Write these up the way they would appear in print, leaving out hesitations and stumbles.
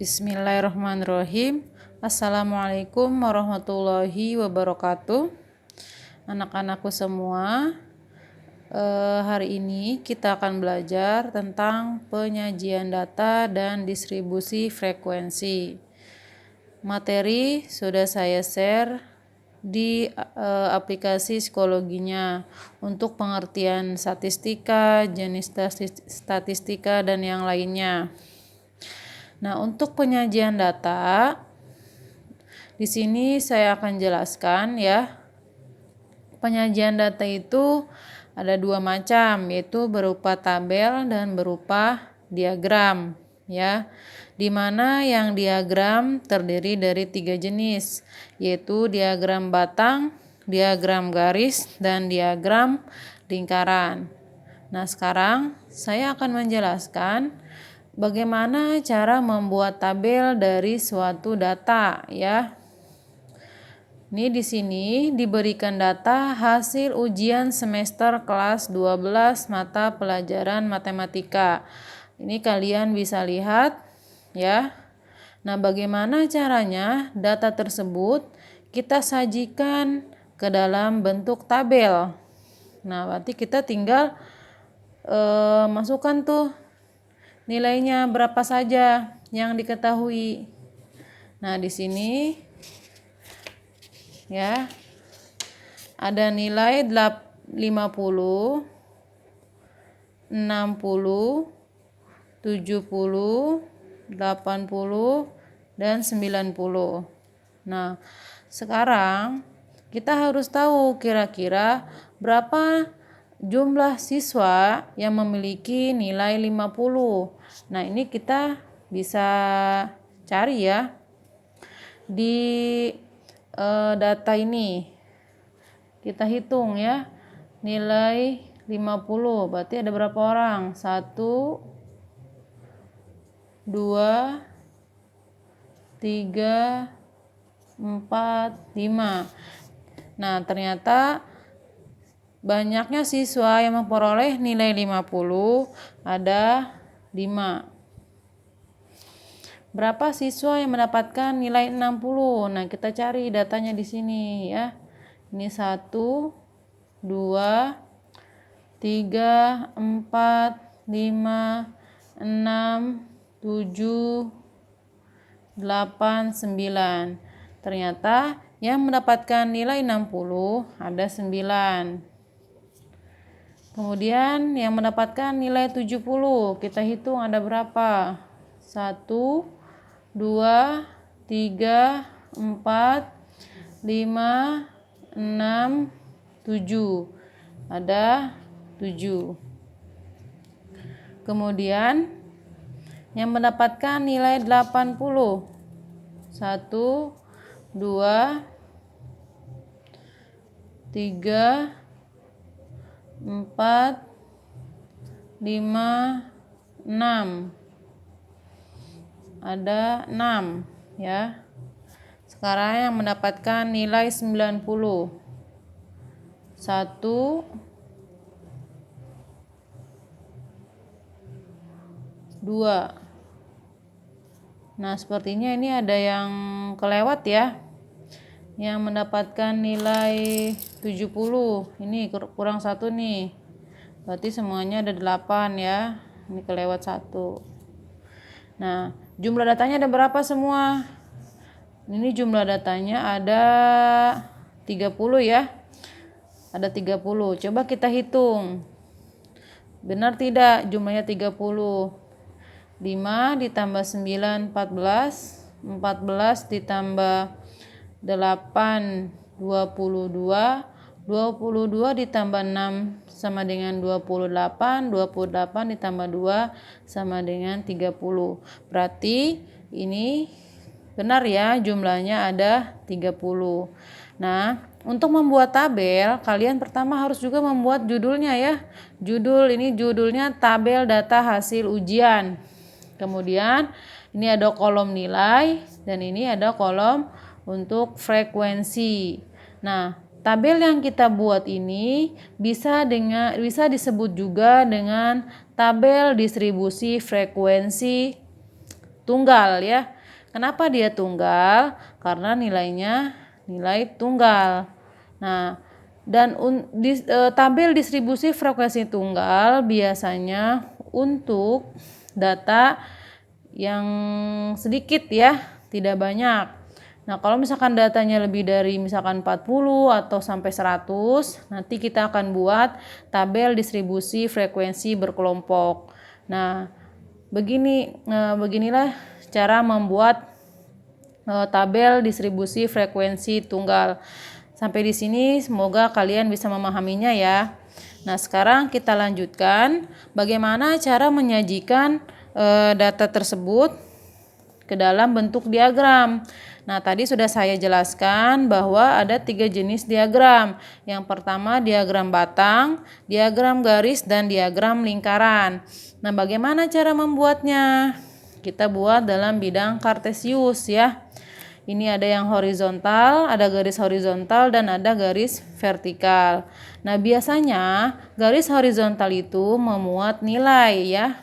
Bismillahirrahmanirrahim. Assalamualaikum warahmatullahi wabarakatuh. Anak-anakku semua, hari ini kita akan belajar tentang penyajian data dan distribusi frekuensi. Materi sudah saya share di aplikasi psikologinya untuk pengertian statistika, jenis statistika, dan yang lainnya. Nah, untuk penyajian data, di sini saya akan jelaskan ya. Penyajian data itu ada dua macam, yaitu berupa tabel dan berupa diagram ya. Di mana yang diagram terdiri dari 3 jenis, yaitu diagram batang, diagram garis, dan diagram lingkaran. Nah, sekarang saya akan menjelaskan bagaimana cara membuat tabel dari suatu data ya. Ini di sini diberikan data hasil ujian semester kelas 12 mata pelajaran matematika. Ini kalian bisa lihat ya. Nah, bagaimana caranya data tersebut kita sajikan ke dalam bentuk tabel. Nah, berarti kita tinggal masukkan tuh nilainya berapa saja yang diketahui. Nah, di sini ya ada nilai 50, 60, 70, 80, dan 90. Nah, sekarang kita harus tahu kira-kira berapa jumlah siswa yang memiliki nilai 50. Nah, ini kita bisa cari ya di data ini. Kita hitung ya, nilai 50 berarti ada berapa orang? 1, 2, 3, 4, 5. Nah, ternyata banyaknya siswa yang memperoleh nilai 50 ada 5. Berapa siswa yang mendapatkan nilai 60? Nah, kita cari datanya di sini ya. Ini 1, 2, 3, 4, 5, 6, 7, 8, 9. Ternyata yang mendapatkan nilai 60 ada 9. Kemudian yang mendapatkan nilai 70, kita hitung ada berapa? 1, 2, 3, 4, 5, 6, 7. Ada 7. Kemudian yang mendapatkan nilai 80. 1, 2, 3, 4, 5, 6. Ada 6 ya. Sekarang yang mendapatkan nilai 90. 1, 2. Nah, sepertinya ini ada yang kelewat ya. Yang mendapatkan nilai 70. Ini kurang 1 nih. Berarti semuanya ada 8 ya. Ini kelewat 1. Nah, jumlah datanya ada berapa semua? Ini jumlah datanya ada 30 ya. Ada 30. Coba kita hitung. Benar tidak jumlahnya 30? 5 ditambah 9, 14. 14 ditambah 8, 22. 22 ditambah 6 sama dengan 28. 28 ditambah 2 sama dengan 30. Berarti ini benar ya, jumlahnya ada 30. Nah, untuk membuat tabel, kalian pertama harus juga membuat judulnya ya. Judulnya tabel data hasil ujian. Kemudian ini ada kolom nilai dan ini ada kolom untuk frekuensi. Nah, tabel yang kita buat ini bisa disebut juga dengan tabel distribusi frekuensi tunggal ya. Kenapa dia tunggal? Karena nilainya nilai tunggal. Nah, dan tabel distribusi frekuensi tunggal biasanya untuk data yang sedikit ya, tidak banyak. Nah, kalau misalkan datanya lebih dari misalkan 40 atau sampai 100, nanti kita akan buat tabel distribusi frekuensi berkelompok. Nah, beginilah cara membuat tabel distribusi frekuensi tunggal. Sampai di sini semoga kalian bisa memahaminya ya. Nah, sekarang kita lanjutkan bagaimana cara menyajikan data tersebut ke dalam bentuk diagram. Nah, tadi sudah saya jelaskan bahwa ada 3 jenis diagram. Yang pertama diagram batang, diagram garis, dan diagram lingkaran. Nah, bagaimana cara membuatnya? Kita buat dalam bidang kartesius ya. Ini ada yang horizontal, ada garis horizontal, dan ada garis vertikal. Nah, biasanya garis horizontal itu memuat nilai ya.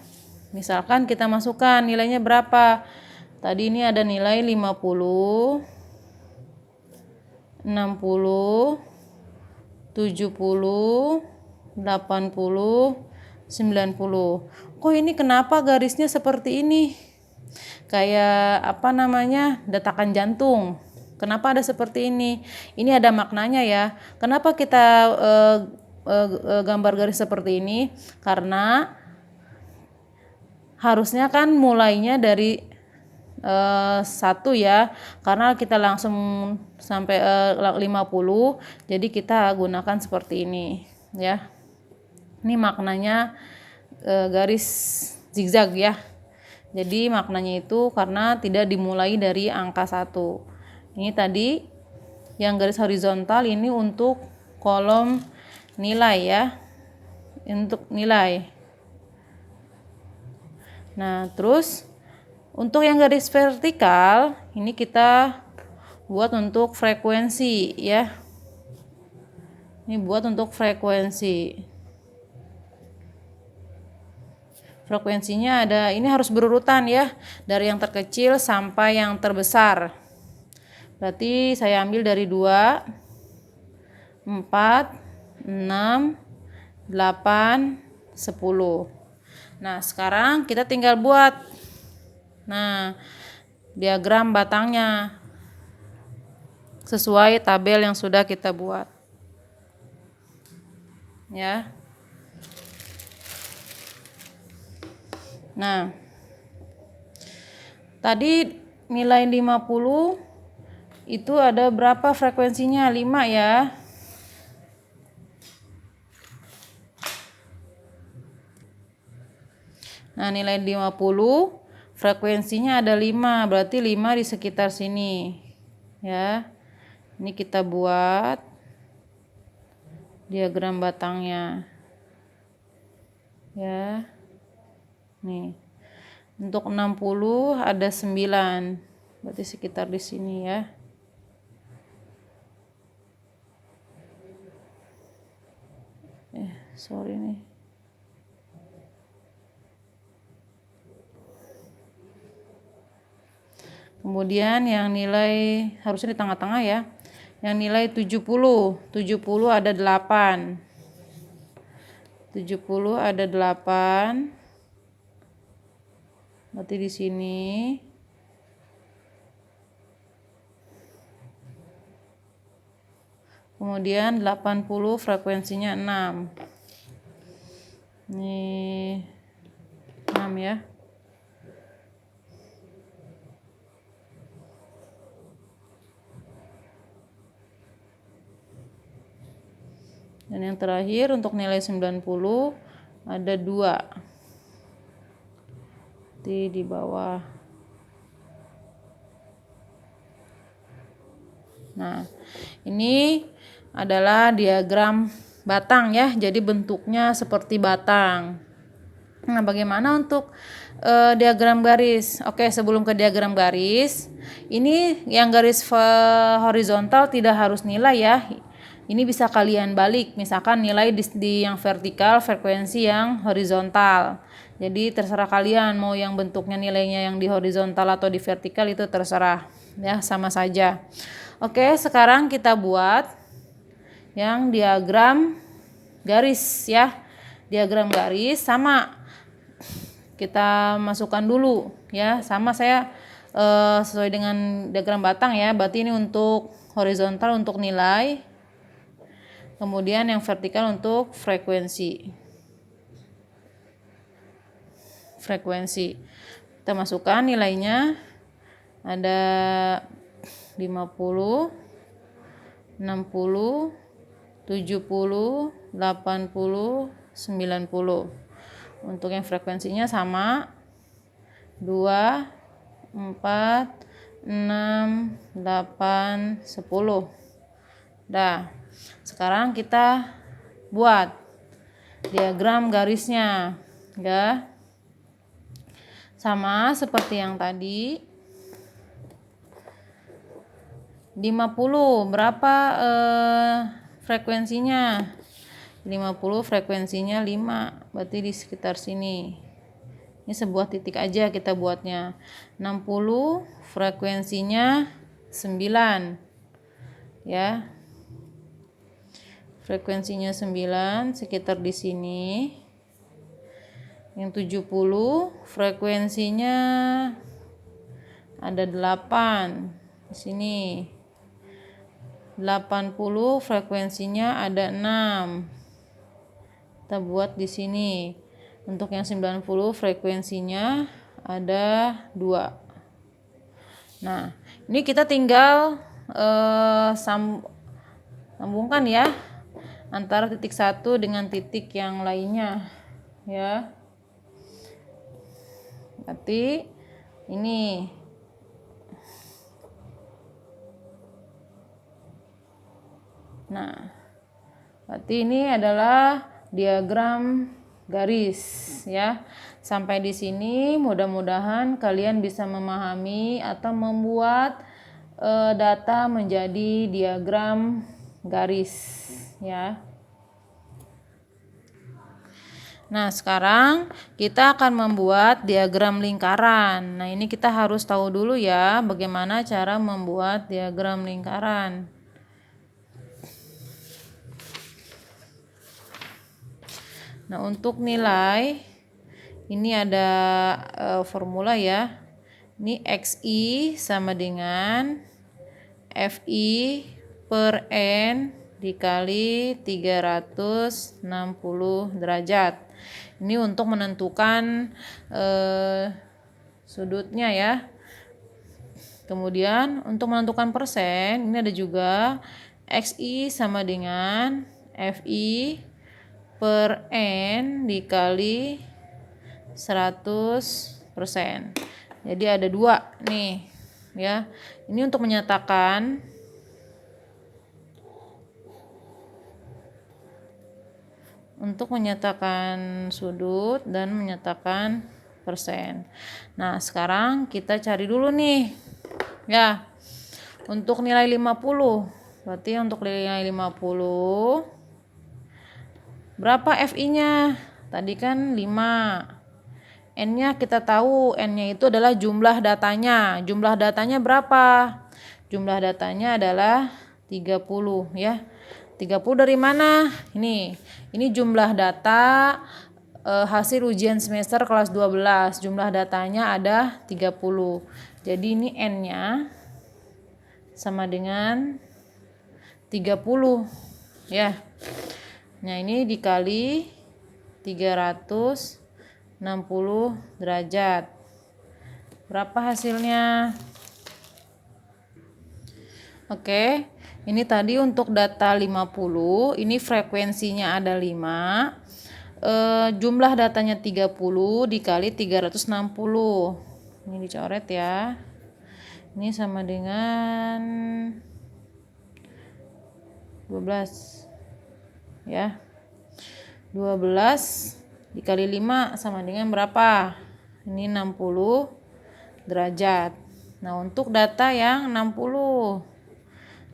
Misalkan kita masukkan nilainya berapa? Tadi ini ada nilai 50, 60, 70, 80, 90. Kok ini kenapa garisnya seperti ini? Kayak detakan jantung. Kenapa ada seperti ini? Ini ada maknanya ya. Kenapa kita gambar garis seperti ini? Karena harusnya kan mulainya dari 1 ya, karena kita langsung sampai 50, jadi kita gunakan seperti ini ya. Ini maknanya garis zigzag ya. Jadi maknanya itu karena tidak dimulai dari angka 1. Ini tadi yang garis horizontal ini untuk kolom nilai ya, untuk nilai. Nah, terus untuk yang garis vertikal ini kita buat untuk frekuensi ya. Ini buat untuk frekuensi. Frekuensinya ada, ini harus berurutan ya, dari yang terkecil sampai yang terbesar. Berarti saya ambil dari 2, 4, 6, 8, 10. Nah, sekarang kita tinggal buat diagram batangnya sesuai tabel yang sudah kita buat ya. Nah, tadi nilai 50 itu ada berapa frekuensinya? 5 ya. Nah, nilai 50 frekuensinya ada 5, berarti 5 di sekitar sini ya. Ini kita buat diagram batangnya ya. Nih, untuk 60 ada 9, berarti sekitar di sini ya. Sorry nih. Kemudian yang nilai harusnya di tengah-tengah ya. Yang nilai 70 ada 8. 70 ada 8. Berarti di sini. Kemudian 80 frekuensinya 6. Ini 6 ya. Dan yang terakhir untuk nilai 90 ada 2 di bawah. Nah, ini adalah diagram batang ya, jadi bentuknya seperti batang. Nah, bagaimana untuk diagram garis? Oke, sebelum ke diagram garis, ini yang garis horizontal tidak harus nilai ya. ini bisa kalian balik, misalkan nilai di yang vertikal, frekuensi yang horizontal. Jadi terserah kalian mau yang bentuknya nilainya yang di horizontal atau di vertikal, itu terserah ya, sama saja. Oke, sekarang kita buat yang diagram garis ya. Diagram garis sama kita masukkan dulu ya, sama saya sesuai dengan diagram batang ya. Berarti ini untuk horizontal untuk nilai, kemudian yang vertikal untuk frekuensi. Kita masukkan nilainya, ada 50, 60, 70, 80, 90. Untuk yang frekuensinya sama 2, 4, 6, 8, 10. Dah. Sekarang kita buat diagram garisnya ya. Sama seperti yang tadi. 50 berapa frekuensinya? 50 frekuensinya 5, berarti di sekitar sini. Ini sebuah titik aja kita buatnya. 60 frekuensinya 9 ya. Frekuensinya 9 sekitar di sini. Yang 70 frekuensinya ada 8 di sini. 80 frekuensinya ada 6. Kita buat di sini. Untuk yang 90 frekuensinya ada 2. Nah, ini kita tinggal sambungkan ya antara titik satu dengan titik yang lainnya ya. Berarti ini berarti ini adalah diagram garis ya. Sampai di sini mudah-mudahan kalian bisa memahami atau membuat data menjadi diagram garis ya. Nah, sekarang kita akan membuat diagram lingkaran. Nah, ini kita harus tahu dulu ya bagaimana cara membuat diagram lingkaran. Nah, untuk nilai ini ada formula ya. Ini XI sama dengan FI per N dikali 360 derajat. Ini untuk menentukan sudutnya ya. Kemudian untuk menentukan persen, ini ada juga XI sama dengan FI per N dikali 100%. Jadi ada 2 nih ya. Ini untuk menyatakan sudut dan menyatakan persen. Nah, sekarang kita cari dulu nih ya. Untuk nilai 50. Berarti untuk nilai 50 berapa FI-nya? Tadi kan 5. N-nya kita tahu, N-nya itu adalah jumlah datanya. Jumlah datanya berapa? Jumlah datanya adalah 30 ya. 30 dari mana? Ini jumlah data hasil ujian semester kelas 12. Jumlah datanya ada 30. Jadi ini N-nya sama dengan 30 ya. Nah, ini dikali 360 derajat. Berapa hasilnya? Oke, ini tadi untuk data 50, ini frekuensinya ada 5. Jumlah datanya 30 dikali 360. Ini dicoret ya. Ini sama dengan 12. Ya. 12 dikali 5 sama dengan berapa? Ini 60 derajat. Nah, untuk data yang 60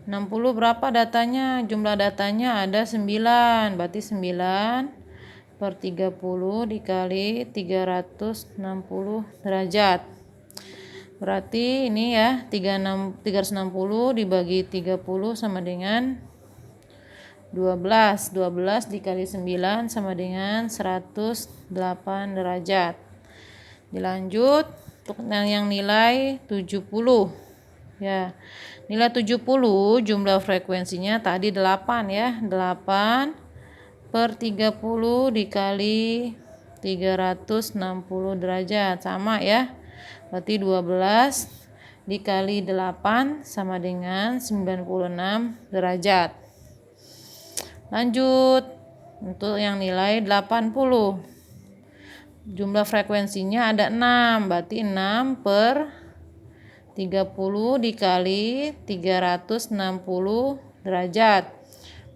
60 berapa datanya? Jumlah datanya ada 9. Berarti 9 per 30 dikali 360 derajat. Berarti ini ya 360 dibagi 30 sama dengan 12. 12 dikali 9 sama dengan 108 derajat. Dilanjut untuk yang nilai 70. Ya. Nilai 70 jumlah frekuensinya tadi 8 ya. 8 per 30 dikali 360 derajat. Sama ya. Berarti 12 dikali 8 sama dengan 96 derajat. Lanjut. Untuk yang nilai 80. Jumlah frekuensinya ada 6. Berarti 6 per 30 dikali 360 derajat.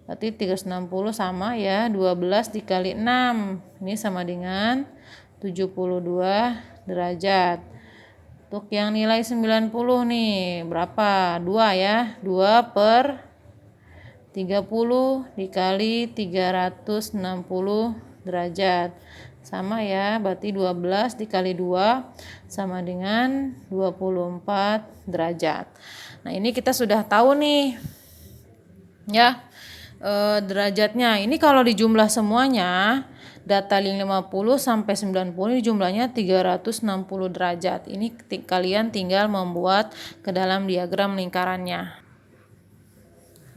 Berarti 360 sama ya 12 dikali 6. Ini sama dengan 72 derajat. Untuk yang nilai 90 nih berapa? 2 ya. 2 per 30 dikali 360 derajat. Sama ya, berarti 12 dikali 2 sama dengan 24 derajat. Nah, ini kita sudah tahu nih ya derajatnya. Ini kalau dijumlah semuanya data link 50 sampai 90 ini jumlahnya 360 derajat. Ini kalian tinggal membuat ke dalam diagram lingkarannya.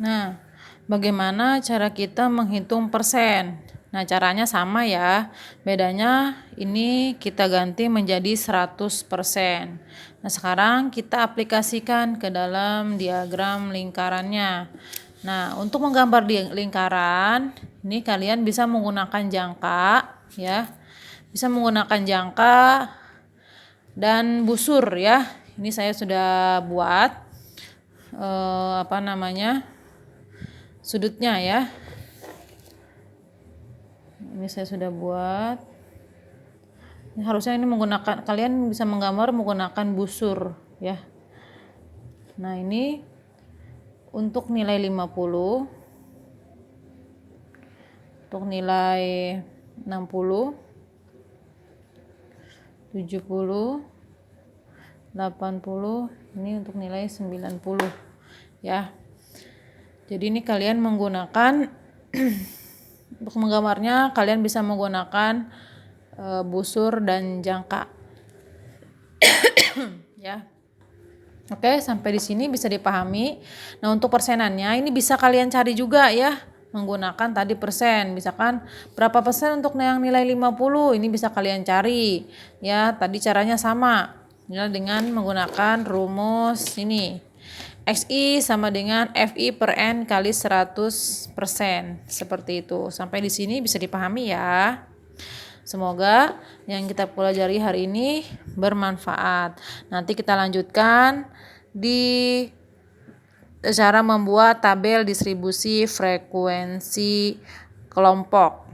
Nah, bagaimana cara kita menghitung persen? Nah, caranya sama ya. Bedanya ini kita ganti menjadi 100%. Nah, sekarang kita aplikasikan ke dalam diagram lingkarannya. Nah, untuk menggambar di lingkaran, ini kalian bisa menggunakan jangka ya. Bisa menggunakan jangka dan busur ya. Ini saya sudah buat sudutnya ya. Ini saya sudah buat. Harusnya ini menggunakan, kalian bisa menggambar menggunakan busur ya. Nah, ini untuk nilai 50, untuk nilai 60, 70, 80, ini untuk nilai 90 ya. Jadi ini kalian menggunakan untuk menggambarnya kalian bisa menggunakan busur dan jangka. Ya. Oke, sampai di sini bisa dipahami. Nah, untuk persenannya ini bisa kalian cari juga ya menggunakan tadi persen. Misalkan berapa persen untuk yang nilai 50, ini bisa kalian cari. Ya, tadi caranya sama. Ya, dengan menggunakan rumus ini. XI sama dengan FI per N kali 100%. Seperti itu. Sampai di sini bisa dipahami ya. Semoga yang kita pelajari hari ini bermanfaat. Nanti kita lanjutkan di cara membuat tabel distribusi frekuensi kelompok.